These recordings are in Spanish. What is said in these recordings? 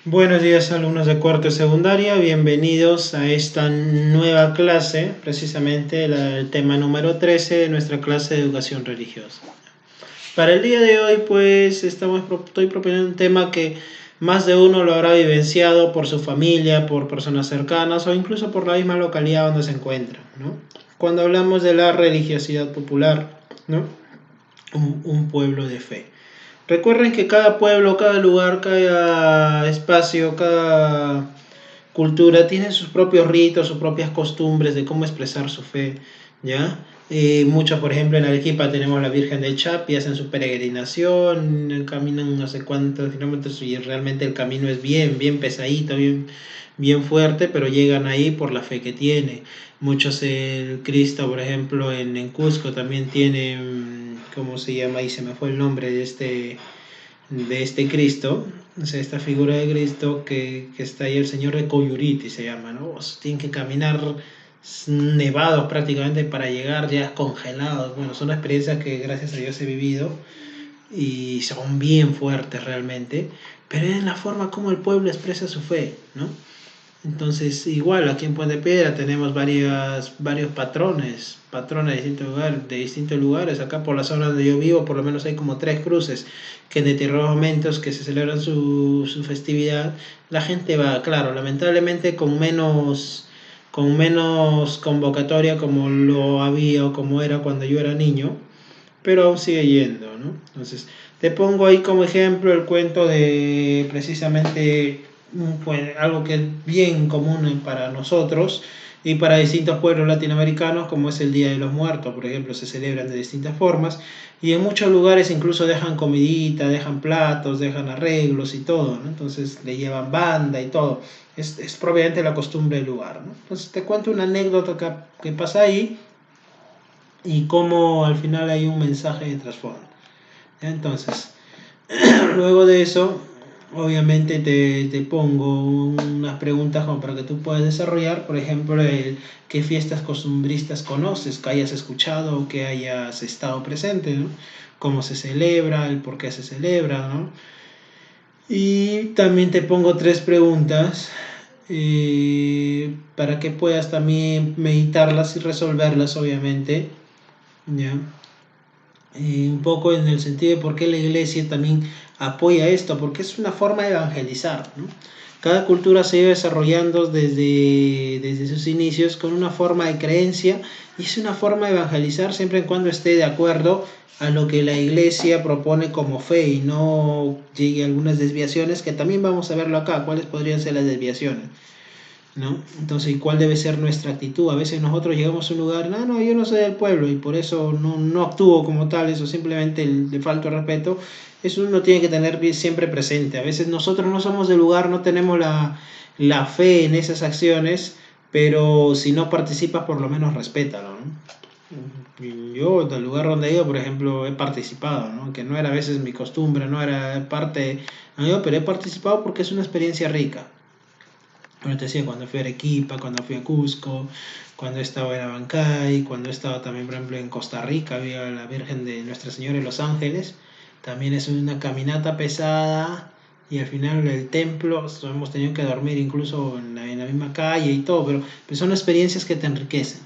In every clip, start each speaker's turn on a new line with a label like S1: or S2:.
S1: Buenos días, alumnos de cuarto y secundaria, bienvenidos a esta nueva clase, precisamente el tema número 13 de nuestra clase de educación religiosa. Para el día de hoy, pues, estoy proponiendo un tema que más de uno lo habrá vivenciado por su familia, por personas cercanas o incluso por la misma localidad donde se encuentra, ¿no? Cuando hablamos de la religiosidad popular, ¿no? Un pueblo de fe. Recuerden que cada pueblo, cada lugar, cada espacio, cada cultura tiene sus propios ritos, sus propias costumbres de cómo expresar su fe, ¿ya? Muchos, por ejemplo, en Arequipa tenemos la Virgen del Chapi, hacen su peregrinación, caminan no sé cuántos kilómetros y realmente el camino es bien pesadito, bien fuerte, pero llegan ahí por la fe que tiene. Muchos, el Cristo, por ejemplo, en Cusco también tiene, ¿cómo se llama? Ahí se me fue el nombre de este Cristo, o sea, esta figura de Cristo que está ahí, el Señor de Coyuriti se llama, ¿no? O sea, tienen que caminar nevados prácticamente para llegar ya congelados. Bueno, son experiencias que gracias a Dios he vivido y son bien fuertes realmente, pero es la forma como el pueblo expresa su fe, ¿no? Entonces, igual aquí en Puente Piedra tenemos varios patrones de distintos lugares. Acá por la zona donde yo vivo, por lo menos hay como 3 cruces que en determinados momentos que se celebran su festividad, la gente va, claro, lamentablemente con menos convocatoria como lo había o como era cuando yo era niño, pero aún sigue yendo, ¿no? Entonces, te pongo ahí como ejemplo el cuento de precisamente pues, algo que es bien común para nosotros y para distintos pueblos latinoamericanos, como es el Día de los Muertos, por ejemplo, se celebran de distintas formas y en muchos lugares incluso dejan comidita, dejan platos, dejan arreglos y todo, ¿no? Entonces le llevan banda y todo. Es propiamente la costumbre del lugar, ¿no? Entonces te cuento una anécdota que pasa ahí y cómo al final hay un mensaje de trasfondo. Entonces, luego de eso, obviamente te pongo unas preguntas como para que tú puedas desarrollar, por ejemplo, qué fiestas costumbristas conoces, que hayas escuchado o que hayas estado presente, ¿no? Cómo se celebra, el por qué se celebra, ¿no? Y también te pongo 3 preguntas para que puedas también meditarlas y resolverlas, obviamente, ¿ya? Un poco en el sentido de por qué la iglesia también apoya esto, porque es una forma de evangelizar, ¿no? Cada cultura se iba desarrollando desde sus inicios con una forma de creencia y es una forma de evangelizar siempre y cuando esté de acuerdo a lo que la iglesia propone como fe y no llegue a algunas desviaciones, que también vamos a verlo acá, cuáles podrían ser las desviaciones, ¿no? Entonces, ¿cuál debe ser nuestra actitud? A veces nosotros llegamos a un lugar, no, yo no soy del pueblo y por eso no actúo como tal, eso simplemente le falta respeto. Eso uno tiene que tener siempre presente. A veces nosotros no somos del lugar, no tenemos la fe en esas acciones, pero si no participas, por lo menos respétalo, ¿no? Yo, del lugar donde he ido, por ejemplo, he participado, ¿no? Que no era a veces mi costumbre, no era parte, no, pero he participado porque es una experiencia rica. Bueno, te decía, cuando fui a Arequipa, cuando fui a Cusco, cuando he estado en Abancay, cuando he estado también, por ejemplo, en Costa Rica, había la Virgen de Nuestra Señora de los Ángeles, también es una caminata pesada y al final el templo, hemos tenido que dormir incluso en la misma calle y todo, pero son experiencias que te enriquecen,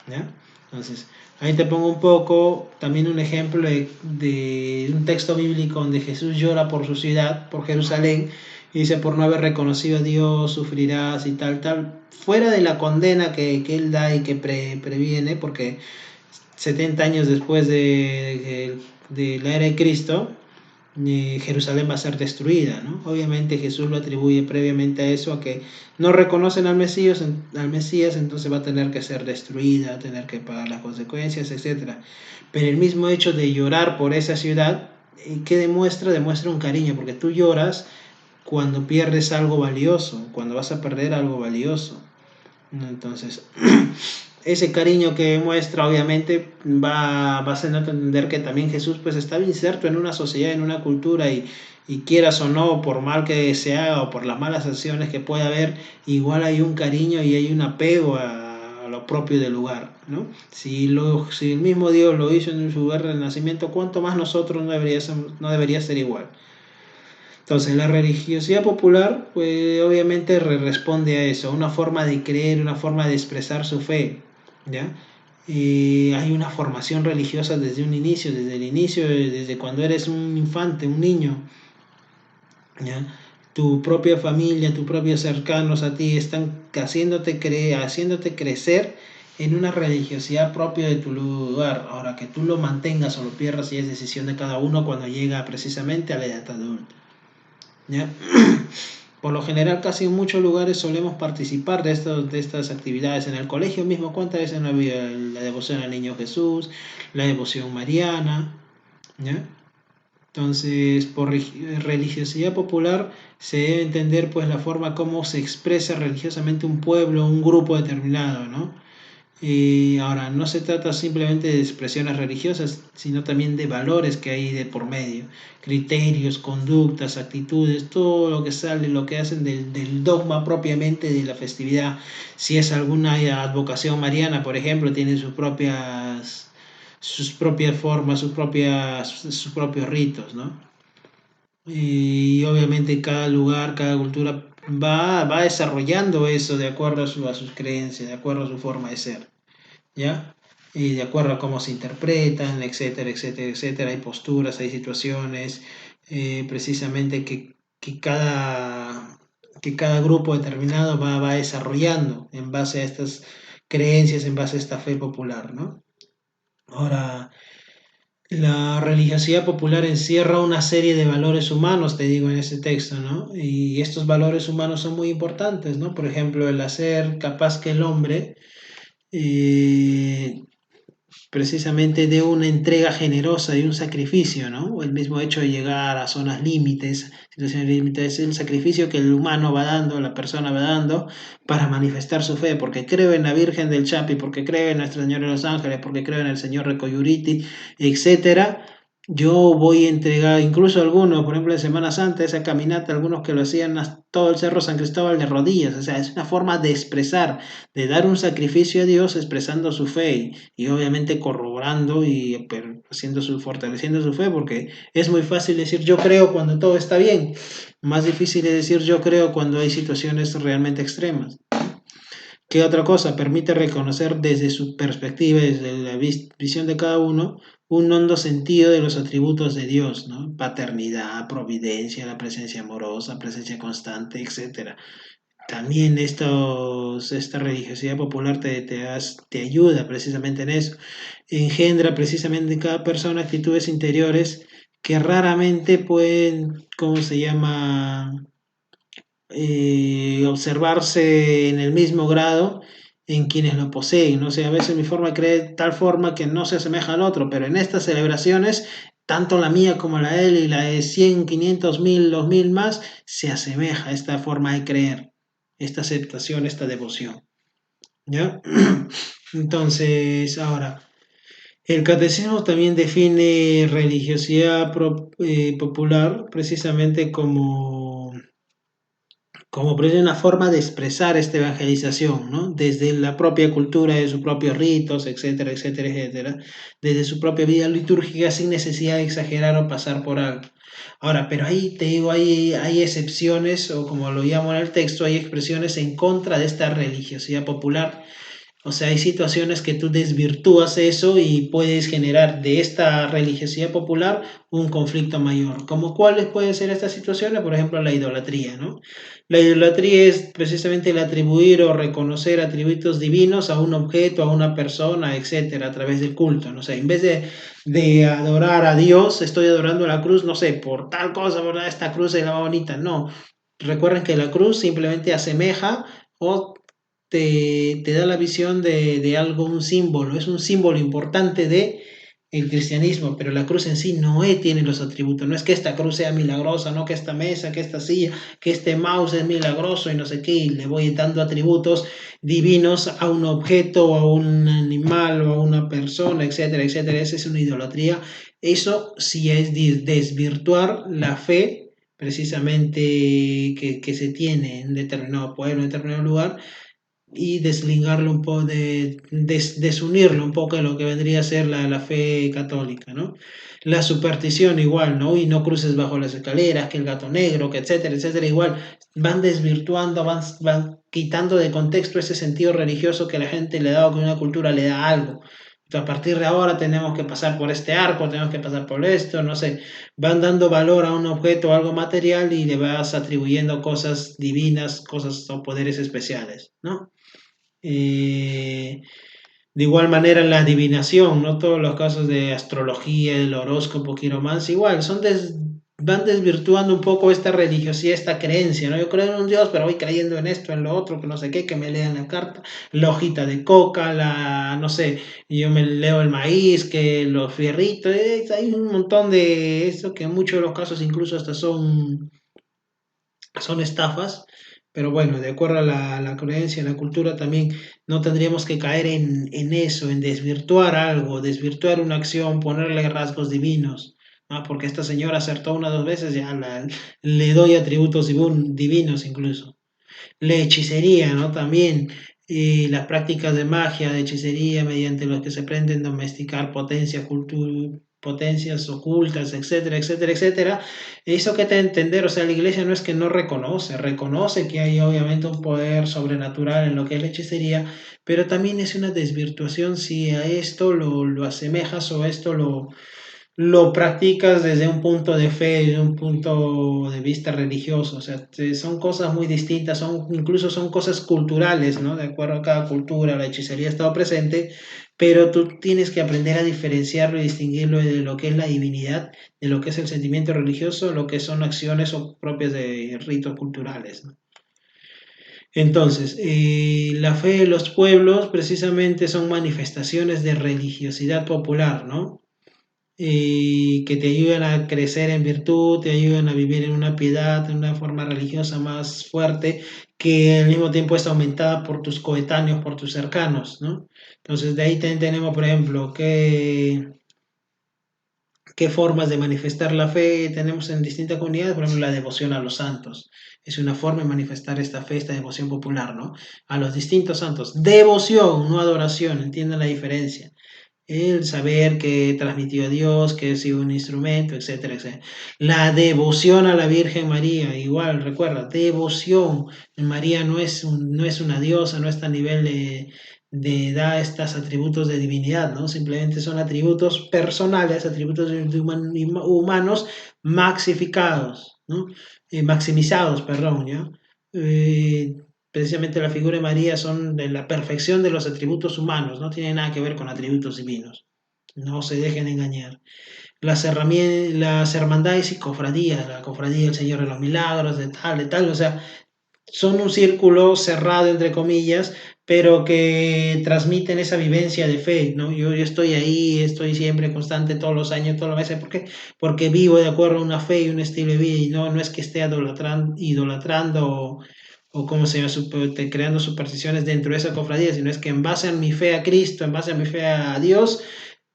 S1: ¿ya? Entonces, ahí te pongo un poco, también un ejemplo de un texto bíblico donde Jesús llora por su ciudad, por Jerusalén, y dice, por no haber reconocido a Dios, sufrirás y tal, fuera de la condena que él da y que previene, porque 70 años después de la era de Cristo, Jerusalén va a ser destruida, ¿no? Obviamente Jesús lo atribuye previamente a eso, a que no reconocen al Mesías, entonces va a tener que ser destruida, tener que pagar las consecuencias, etcétera. Pero el mismo hecho de llorar por esa ciudad, ¿qué demuestra? Demuestra un cariño, porque tú lloras cuando pierdes algo valioso, cuando vas a perder algo valioso, ¿no? Entonces, ese cariño que muestra obviamente va haciendo entender que también Jesús pues estaba inserto en una sociedad, en una cultura y quieras o no, por mal que se haga o por las malas acciones que pueda haber, igual hay un cariño y hay un apego a lo propio del lugar, ¿no? Si el mismo Dios lo hizo en su lugar del nacimiento, ¿cuánto más nosotros no debería ser igual? Entonces, la religiosidad popular, pues obviamente responde a eso, una forma de creer, una forma de expresar su fe, ¿ya? Y hay una formación religiosa desde un inicio, desde el inicio, desde cuando eres un infante, un niño, ¿ya? Tu propia familia, tus propios cercanos a ti están haciéndote creer, haciéndote crecer en una religiosidad propia de tu lugar. Ahora, que tú lo mantengas o lo pierdas, ya es decisión de cada uno cuando llega precisamente a la edad adulta, ¿ya? Por lo general, casi en muchos lugares solemos participar de estas actividades. En el colegio mismo, ¿cuántas veces no había la devoción al Niño Jesús, la devoción mariana, ¿ya? Entonces, por religiosidad popular se debe entender pues la forma como se expresa religiosamente un pueblo, un grupo determinado, ¿no? Y ahora, no se trata simplemente de expresiones religiosas, sino también de valores que hay de por medio, criterios, conductas, actitudes, todo lo que sale, lo que hacen del dogma propiamente de la festividad. Si es alguna advocación mariana, por ejemplo, tiene sus propias formas, sus propios ritos, ¿no? Y obviamente cada lugar, cada cultura va desarrollando eso de acuerdo a sus creencias, de acuerdo a su forma de ser. ¿Ya? Y de acuerdo a cómo se interpretan, etcétera, etcétera, etcétera. Hay posturas, hay situaciones, precisamente que cada grupo determinado va desarrollando en base a estas creencias, en base a esta fe popular, ¿no? Ahora, la religiosidad popular encierra una serie de valores humanos, te digo en ese texto, ¿no? Y estos valores humanos son muy importantes, ¿no? Por ejemplo, el hacer capaz que el hombre eh, precisamente de una entrega generosa y un sacrificio, ¿no? O el mismo hecho de llegar a zonas límites, situaciones límites, es el sacrificio que el humano va dando, la persona va dando para manifestar su fe, porque creo en la Virgen del Chapi, porque creo en Nuestra Señora de los Ángeles, porque creo en el Señor Recoyuriti, etcétera. Yo voy a entregar, incluso algunos, por ejemplo, en Semana Santa, esa caminata, algunos que lo hacían hasta todo el Cerro San Cristóbal de rodillas, o sea, es una forma de expresar, de dar un sacrificio a Dios expresando su fe y obviamente corroborando y fortaleciendo su fe, porque es muy fácil decir yo creo cuando todo está bien, más difícil es decir yo creo cuando hay situaciones realmente extremas. ¿Qué otra cosa? Permite reconocer desde su perspectiva, desde la visión de cada uno, un hondo sentido de los atributos de Dios, ¿no? Paternidad, providencia, la presencia amorosa, presencia constante, etcétera. También esta religiosidad popular te ayuda precisamente en eso. Engendra precisamente en cada persona actitudes interiores que raramente pueden, ¿cómo se llama? Observarse en el mismo grado en quienes lo poseen. ¿No? O sea, a veces mi forma de creer de tal forma que no se asemeja al otro, pero en estas celebraciones, tanto la mía como la de él y la de 100, 500, 1000, 2000 más, se asemeja a esta forma de creer, esta aceptación, esta devoción. ¿Ya? Entonces, ahora, el catecismo también define religiosidad popular precisamente como por una forma de expresar esta evangelización, ¿no? Desde la propia cultura, de sus propios ritos, etcétera, etcétera, etcétera, desde su propia vida litúrgica sin necesidad de exagerar o pasar por algo. Ahora, pero ahí te digo, hay excepciones, o como lo llamo en el texto, hay expresiones en contra de esta religiosidad popular, o sea, hay situaciones que tú desvirtúas eso y puedes generar de esta religiosidad popular un conflicto mayor. ¿Como cuáles pueden ser estas situaciones? Por ejemplo, la idolatría, ¿no? La idolatría es precisamente el atribuir o reconocer atributos divinos a un objeto, a una persona, etcétera, a través del culto. No sé, en vez de adorar a Dios, estoy adorando a la cruz, no sé, por tal cosa, ¿verdad? Esta cruz es la más bonita. No. Recuerden que la cruz simplemente asemeja o te da la visión de algo, un símbolo, es un símbolo importante de el cristianismo, pero la cruz en sí no tiene los atributos, no es que esta cruz sea milagrosa, no que esta mesa, que esta silla, que este mouse es milagroso y no sé qué, y le voy dando atributos divinos a un objeto, o a un animal, o a una persona, etcétera, etcétera. Esa es una idolatría. Eso sí es desvirtuar la fe precisamente que se tiene en determinado pueblo, en determinado lugar, y desligarlo un poco, desunirlo un poco de lo que vendría a ser la fe católica, ¿no? La superstición igual, ¿no? Y no cruces bajo las escaleras, que el gato negro, que etcétera, etcétera, igual van desvirtuando, van quitando de contexto ese sentido religioso que la gente le da o que una cultura le da a algo. A partir de ahora tenemos que pasar por este arco, tenemos que pasar por esto, no sé, van dando valor a un objeto o algo material y le vas atribuyendo cosas divinas, cosas o poderes especiales, ¿no? Eh, de igual manera la adivinación, no todos los casos de astrología, el horóscopo, quiromancia, igual, van desvirtuando un poco esta religiosidad, esta creencia, ¿no? Yo creo en un Dios, pero voy creyendo en esto, en lo otro, que no sé qué, que me lean la carta, la hojita de coca, no sé, yo me leo el maíz, que los fierritos, hay un montón de eso que en muchos de los casos incluso hasta son estafas, pero bueno, de acuerdo a la creencia, la cultura también, no tendríamos que caer en eso, en desvirtuar algo, desvirtuar una acción, ponerle rasgos divinos, ¿no? Porque esta señora acertó una o dos veces, ya le doy atributos divinos incluso. La hechicería, ¿no? También. Y las prácticas de magia, de hechicería, mediante los que se pretenden domesticar potencias ocultas, etcétera, etcétera, etcétera. Eso que te entender, o sea, la iglesia no es que no reconoce, reconoce que hay obviamente un poder sobrenatural en lo que es la hechicería, pero también es una desvirtuación si a esto lo asemejas o esto lo practicas desde un punto de fe, desde un punto de vista religioso, o sea, son cosas muy distintas, incluso son cosas culturales, ¿no? De acuerdo a cada cultura, la hechicería ha estado presente, pero tú tienes que aprender a diferenciarlo y distinguirlo de lo que es la divinidad, de lo que es el sentimiento religioso, lo que son acciones o propias de ritos culturales, ¿no? Entonces, la fe de los pueblos precisamente son manifestaciones de religiosidad popular, ¿no? Que te ayudan a crecer en virtud, te ayudan a vivir en una piedad, en una forma religiosa más fuerte, que al mismo tiempo es aumentada por tus coetáneos, por tus cercanos, ¿no? Entonces, de ahí tenemos, por ejemplo, qué formas de manifestar la fe tenemos en distintas comunidades, por ejemplo, la devoción a los santos. Es una forma de manifestar esta fe, esta devoción popular, ¿no? A los distintos santos. Devoción, no adoración, entiendan la diferencia. El saber que transmitió a Dios, que ha sido un instrumento, etcétera, etcétera. La devoción a la Virgen María, igual, recuerda, devoción. María no es una diosa, no está a nivel da estos atributos de divinidad, ¿no? Simplemente son atributos personales, atributos humanos maxificados, ¿no? Maximizados, perdón, ¿ya? Eh, Precisamente la figura de María son de la perfección de los atributos humanos, no tiene nada que ver con atributos divinos. No se dejen engañar. Las hermandades y cofradías, la cofradía del Señor de los Milagros, de tal, o sea, son un círculo cerrado, entre comillas, pero que transmiten esa vivencia de fe, ¿no? Yo estoy ahí, estoy siempre constante todos los años, todos los meses, ¿por qué? Porque vivo de acuerdo a una fe y un estilo de vida, y no es que esté idolatrando o cómo se llama, creando supersticiones dentro de esa cofradía, sino es que en base a mi fe a Cristo, en base a mi fe a Dios,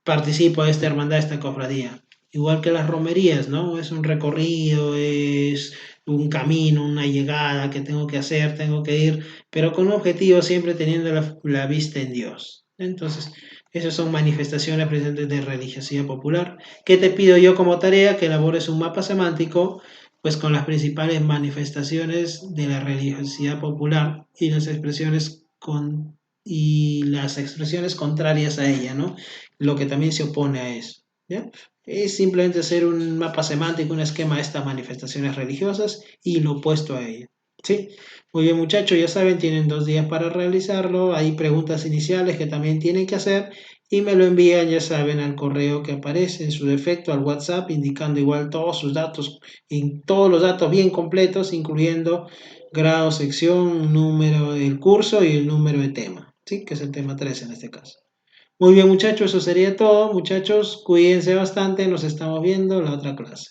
S1: participo de esta hermandad, de esta cofradía. Igual que las romerías, ¿no? Es un recorrido, es un camino, una llegada que tengo que hacer, tengo que ir, pero con un objetivo siempre teniendo la vista en Dios. Entonces, esas son manifestaciones presentes de religiosidad popular. ¿Qué te pido yo como tarea? Que elabores un mapa semántico, pues con las principales manifestaciones de la religiosidad popular y y las expresiones contrarias a ella, ¿no? Lo que también se opone a eso. ¿Ya? Es simplemente hacer un mapa semántico, un esquema de estas manifestaciones religiosas y lo opuesto a ello. ¿Sí? Muy bien, muchachos, ya saben, tienen 2 días para realizarlo. Hay preguntas iniciales que también tienen que hacer y me lo envían, ya saben, al correo que aparece en su defecto, al WhatsApp, indicando igual todos sus datos, todos los datos bien completos, incluyendo grado, sección, número del curso y el número de tema, ¿sí? Que es el tema 3 en este caso. Muy bien, muchachos, eso sería todo. Muchachos, cuídense bastante. Nos estamos viendo en la otra clase.